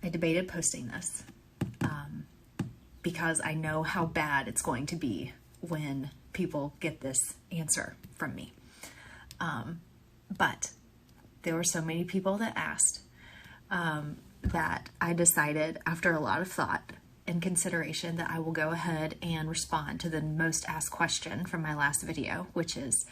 I debated posting this because I know how bad it's going to be when people get this answer from me. But there were so many people that asked that I decided, after a lot of thought and consideration, that I will go ahead and respond to the most asked question from my last video, which is,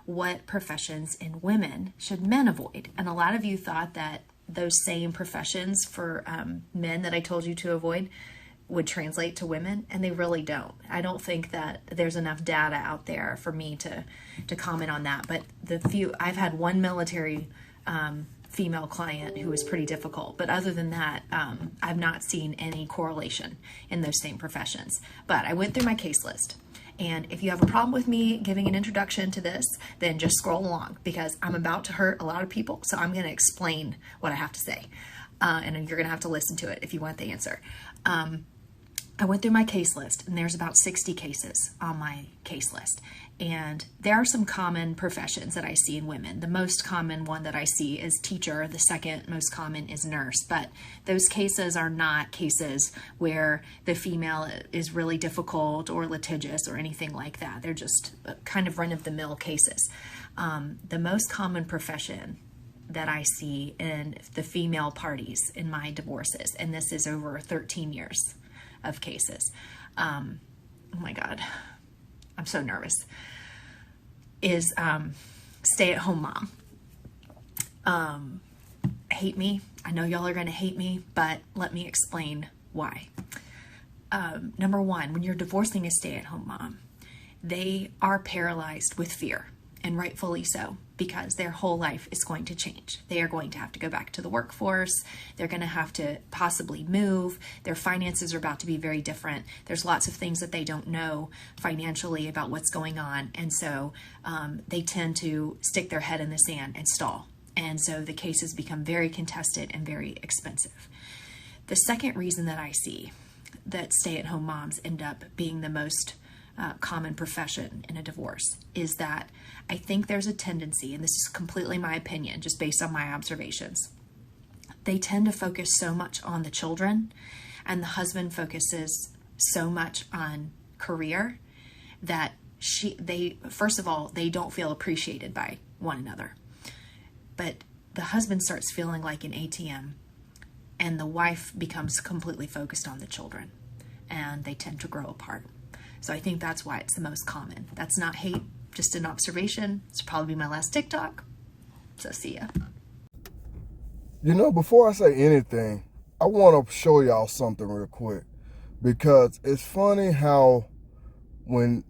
what professions in women should men avoid? And a lot of you thought that those same professions for men that I told you to avoid would translate to women, and they really don't. I don't think that there's enough data out there for me to comment on that. But I've had one military female client who was pretty difficult, but other than that, I've not seen any correlation in those same professions. But I went through my case list. And if you have a problem with me giving an introduction to this, then just scroll along, because I'm about to hurt a lot of people. So I'm going to explain what I have to say. And you're going to have to listen to it if you want the answer. I went through my case list, and there's about 60 cases on my case list. And there are some common professions that I see in women. The most common one that I see is teacher. The second most common is nurse. But those cases are not cases where the female is really difficult or litigious or anything like that. They're just kind of run-of-the-mill cases. The most common profession that I see in the female parties in my divorces, and this is over 13 years of cases. Oh my God, I'm so nervous, is stay-at-home mom. Hate me. I know y'all are going to hate me, but let me explain why. Number one, when you're divorcing a stay-at-home mom, they are paralyzed with fear, and rightfully so, because their whole life is going to change. They are going to have to go back to the workforce. They're going to have to possibly move. Their finances are about to be very different. There's lots of things that they don't know financially about what's going on. And so they tend to stick their head in the sand and stall. And so the cases become very contested and very expensive. The second reason that I see that stay-at-home moms end up being the most common profession in a divorce is that I think there's a tendency, and this is completely my opinion, just based on my observations, they tend to focus so much on the children, and the husband focuses so much on career that first of all, they don't feel appreciated by one another. But the husband starts feeling like an ATM, and the wife becomes completely focused on the children, and they tend to grow apart. So I think that's why it's the most common. That's not hate, just an observation. It's probably my last TikTok. So see ya. You know, before I say anything, I want to show y'all something real quick, because it's funny how when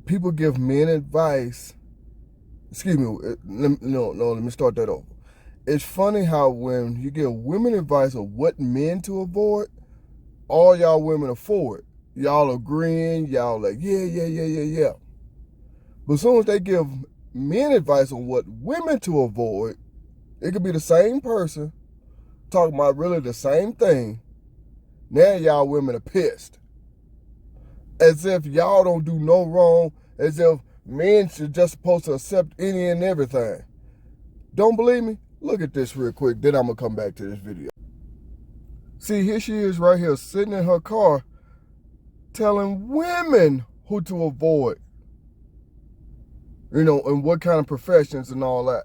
people give men advice, let me start that over. It's funny how when you give women advice of what men to avoid, all y'all women are for it. Y'all agreeing, y'all like, yeah. But as soon as they give men advice on what women to avoid, it could be the same person talking about really the same thing. Now y'all women are pissed. As if y'all don't do no wrong, as if men should just supposed to accept any and everything. Don't believe me? Look at this real quick, then I'm going to come back to this video. See, here she is right here sitting in her car telling women who to avoid, you know, and what kind of professions and all that.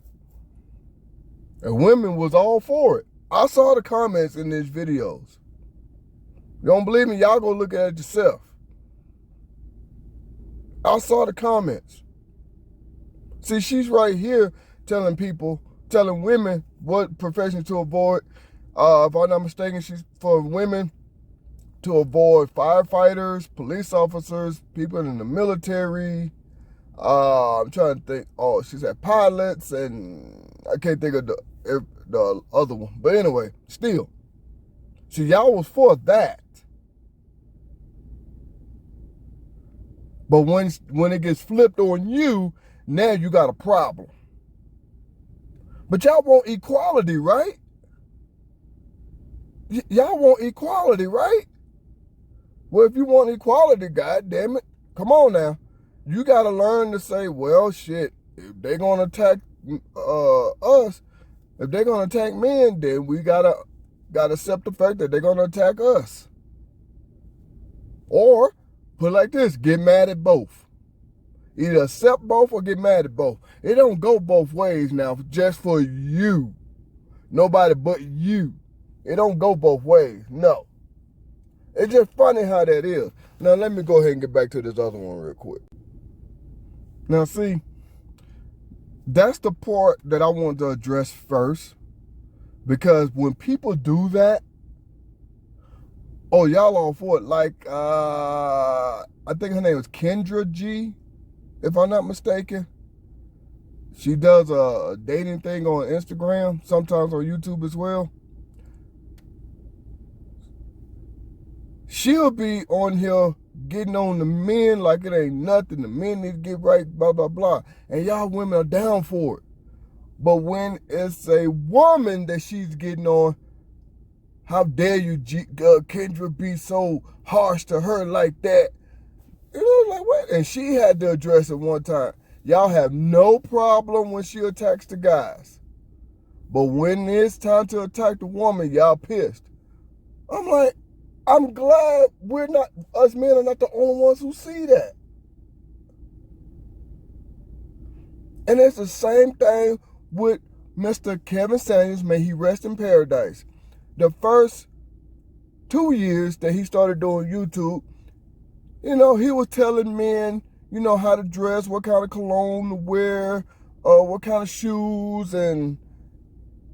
And women was all for it. I saw the comments in these videos. You don't believe me? Y'all go look at it yourself. I saw the comments. See, she's right here telling women what profession to avoid. If I'm not mistaken, she's for women to avoid firefighters, police officers, people in the military. I'm trying to think. Oh, she said pilots, and I can't think of the other one. But anyway, still. See, y'all was for that. But when it gets flipped on you, now you got a problem. But y'all want equality, right? Y'all want equality, right? Well, if you want equality, goddamn it, come on now. You got to learn to say, well, shit, if they're going to attack us, if they're going to attack men, then we got got to accept the fact that they're going to attack us. Or, put it like this, get mad at both. Either accept both or get mad at both. It don't go both ways now, just for you. Nobody but you. It don't go both ways, no. It's just funny how that is. Now, let me go ahead and get back to this other one real quick. Now, see, that's the part that I want to address first. Because when people do that, oh, y'all all for it. Like, I think her name is Kendra G, if I'm not mistaken. She does a dating thing on Instagram, sometimes on YouTube as well. She'll be on here getting on the men like it ain't nothing. The men need to get right, blah, blah, blah. And y'all women are down for it. But when it's a woman that she's getting on, how dare you, Kendra, be so harsh to her like that? You know, like what? And she had to address it one time. Y'all have no problem when she attacks the guys. But when it's time to attack the woman, y'all pissed. I'm like, I'm glad us men are not the only ones who see that. And it's the same thing with Mr. Kevin Samuels, may he rest in paradise. The first 2 years that he started doing YouTube, you know, he was telling men, you know, how to dress, what kind of cologne to wear, what kind of shoes and,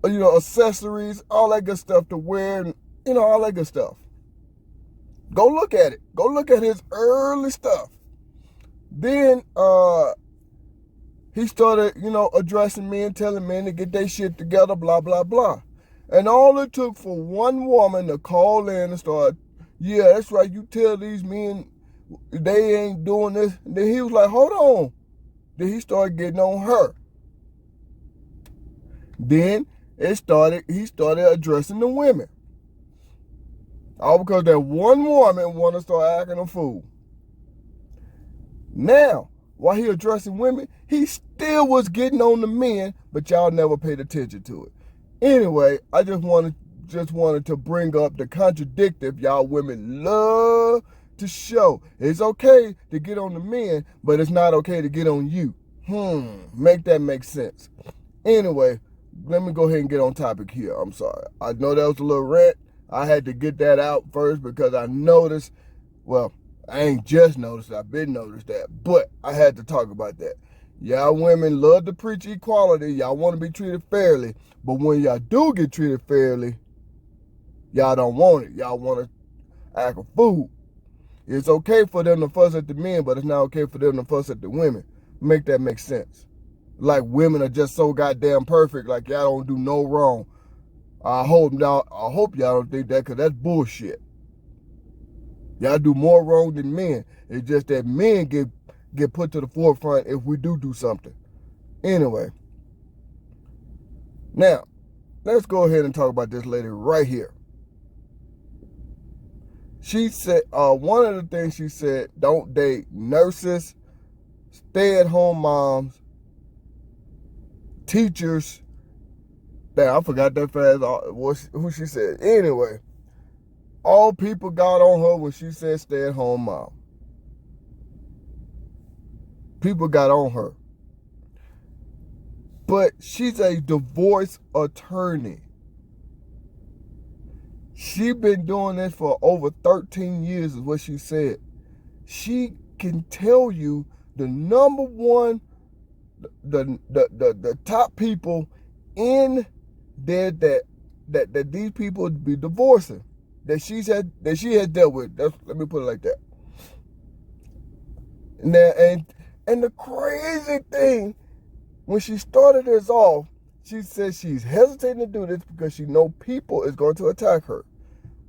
you know, accessories, all that good stuff to wear, and, you know, all that good stuff. Go look at it. Go look at his early stuff. Then he started, you know, addressing men, telling men to get their shit together, blah, blah, blah. And all it took for one woman to call in and start, yeah, that's right, you tell these men they ain't doing this. And then he was like, hold on. Then he started getting on her. Then he started addressing the women. All because that one woman wanted to start acting a fool. Now, while he addressing women, he still was getting on the men, but y'all never paid attention to it. Anyway, I just wanted to bring up the contradictive y'all women love to show. It's okay to get on the men, but it's not okay to get on you. Make that make sense. Anyway, let me go ahead and get on topic here. I'm sorry. I know that was a little rant. I had to get that out first because I noticed, well, I ain't just noticed, I've been noticed that, but I had to talk about that. Y'all women love to preach equality. Y'all want to be treated fairly, but when y'all do get treated fairly, y'all don't want it. Y'all want to act a fool. It's okay for them to fuss at the men, but it's not okay for them to fuss at the women. Make that make sense. Like women are just so goddamn perfect, like y'all don't do no wrong. I hope y'all don't think that, because that's bullshit. Y'all do more wrong than men. It's just that men get put to the forefront if we do something. Anyway. Now, let's go ahead and talk about this lady right here. She said, one of the things she said, don't date nurses, stay-at-home moms, teachers. Damn, I forgot that fast who she said. Anyway, all people got on her when she said stay-at-home mom. People got on her. But she's a divorce attorney. She been doing this for over 13 years is what she said. She can tell you the number one, the top people in there that these people would be divorcing, that she had dealt with. Let me put it like that. And the crazy thing, when she started this off, she said she's hesitating to do this because she know people is going to attack her.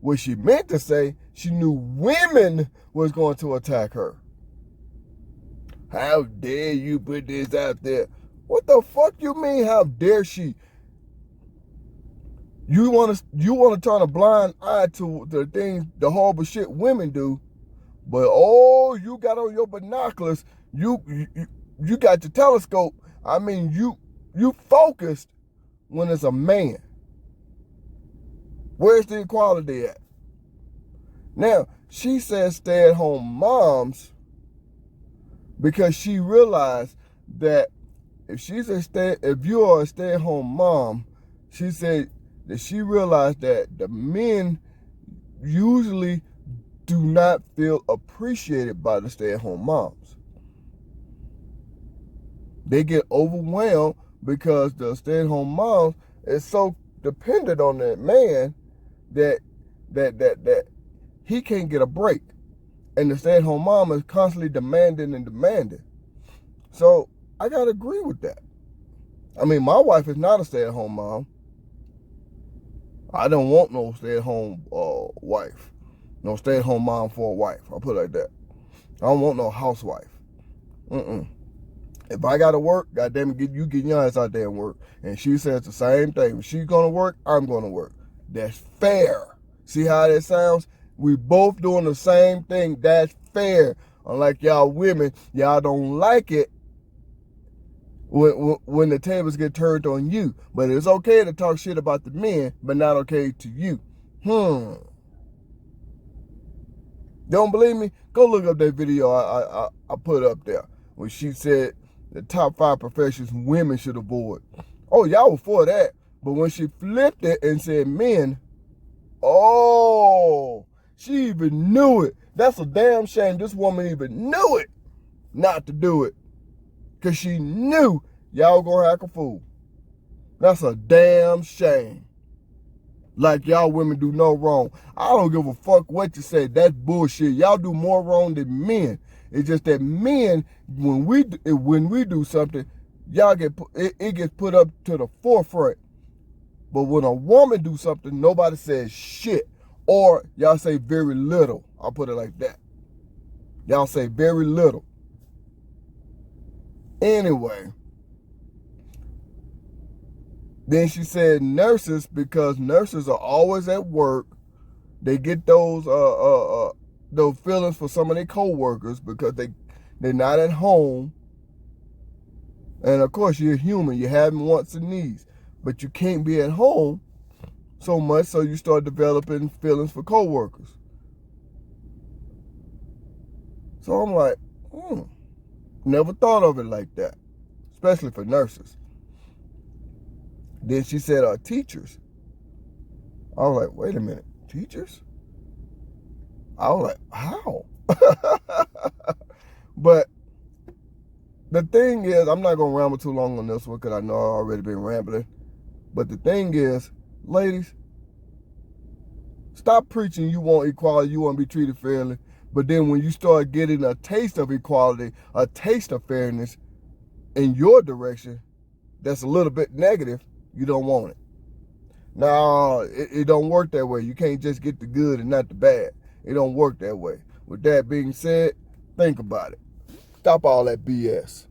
What she meant to say, she knew women was going to attack her. How dare you put this out there? What the fuck you mean, how dare she? You want to turn a blind eye to the things, the horrible shit women do, but you got on your binoculars, you got your telescope. I mean, you focused when it's a man. Where's the equality at? Now, she says stay-at-home moms because she realized that if you are a stay-at-home mom, she said that she realized that the men usually do not feel appreciated by the stay-at-home moms. They get overwhelmed because the stay-at-home mom is so dependent on that man that he can't get a break. And the stay-at-home mom is constantly demanding and demanding. So I gotta agree with that. I mean, my wife is not a stay-at-home mom. I don't want no stay-at-home wife. No stay-at-home mom for a wife. I'll put it like that. I don't want no housewife. If I gotta work, goddamn it, you get your ass out there and work. And she says the same thing. If she's gonna work, I'm gonna work. That's fair. See how that sounds? We both doing the same thing. That's fair. Unlike y'all women, y'all don't like it when the tables get turned on you. But it's okay to talk shit about the men, but not okay to you. Don't believe me? Go look up that video I put up there when she said the top 5 professions women should avoid. Oh, y'all were for that. But when she flipped it and said men, oh, she even knew it. That's a damn shame this woman even knew it not to do it. Because she knew y'all gonna act a fool. That's a damn shame. Like y'all women do no wrong. I don't give a fuck what you say. That's bullshit. Y'all do more wrong than men. It's just that men, when we do something, y'all it gets put up to the forefront. But when a woman do something, nobody says shit. Or y'all say very little. I'll put it like that. Y'all say very little. Anyway. Then she said nurses, because nurses are always at work. They get those feelings for some of their co-workers because they're not at home. And of course, you're human. You have wants and needs. But you can't be at home so much, so you start developing feelings for co-workers. So I'm like, never thought of it like that, especially for nurses. Then she said, teachers. I was like, wait a minute, teachers? I was like, how? But the thing is, I'm not going to ramble too long on this one because I know I've already been rambling. But the thing is, ladies, stop preaching you want equality, you want to be treated fairly. But then when you start getting a taste of equality, a taste of fairness in your direction, that's a little bit negative, you don't want it. No, it don't work that way. You can't just get the good and not the bad. It don't work that way. With that being said, think about it. Stop all that BS.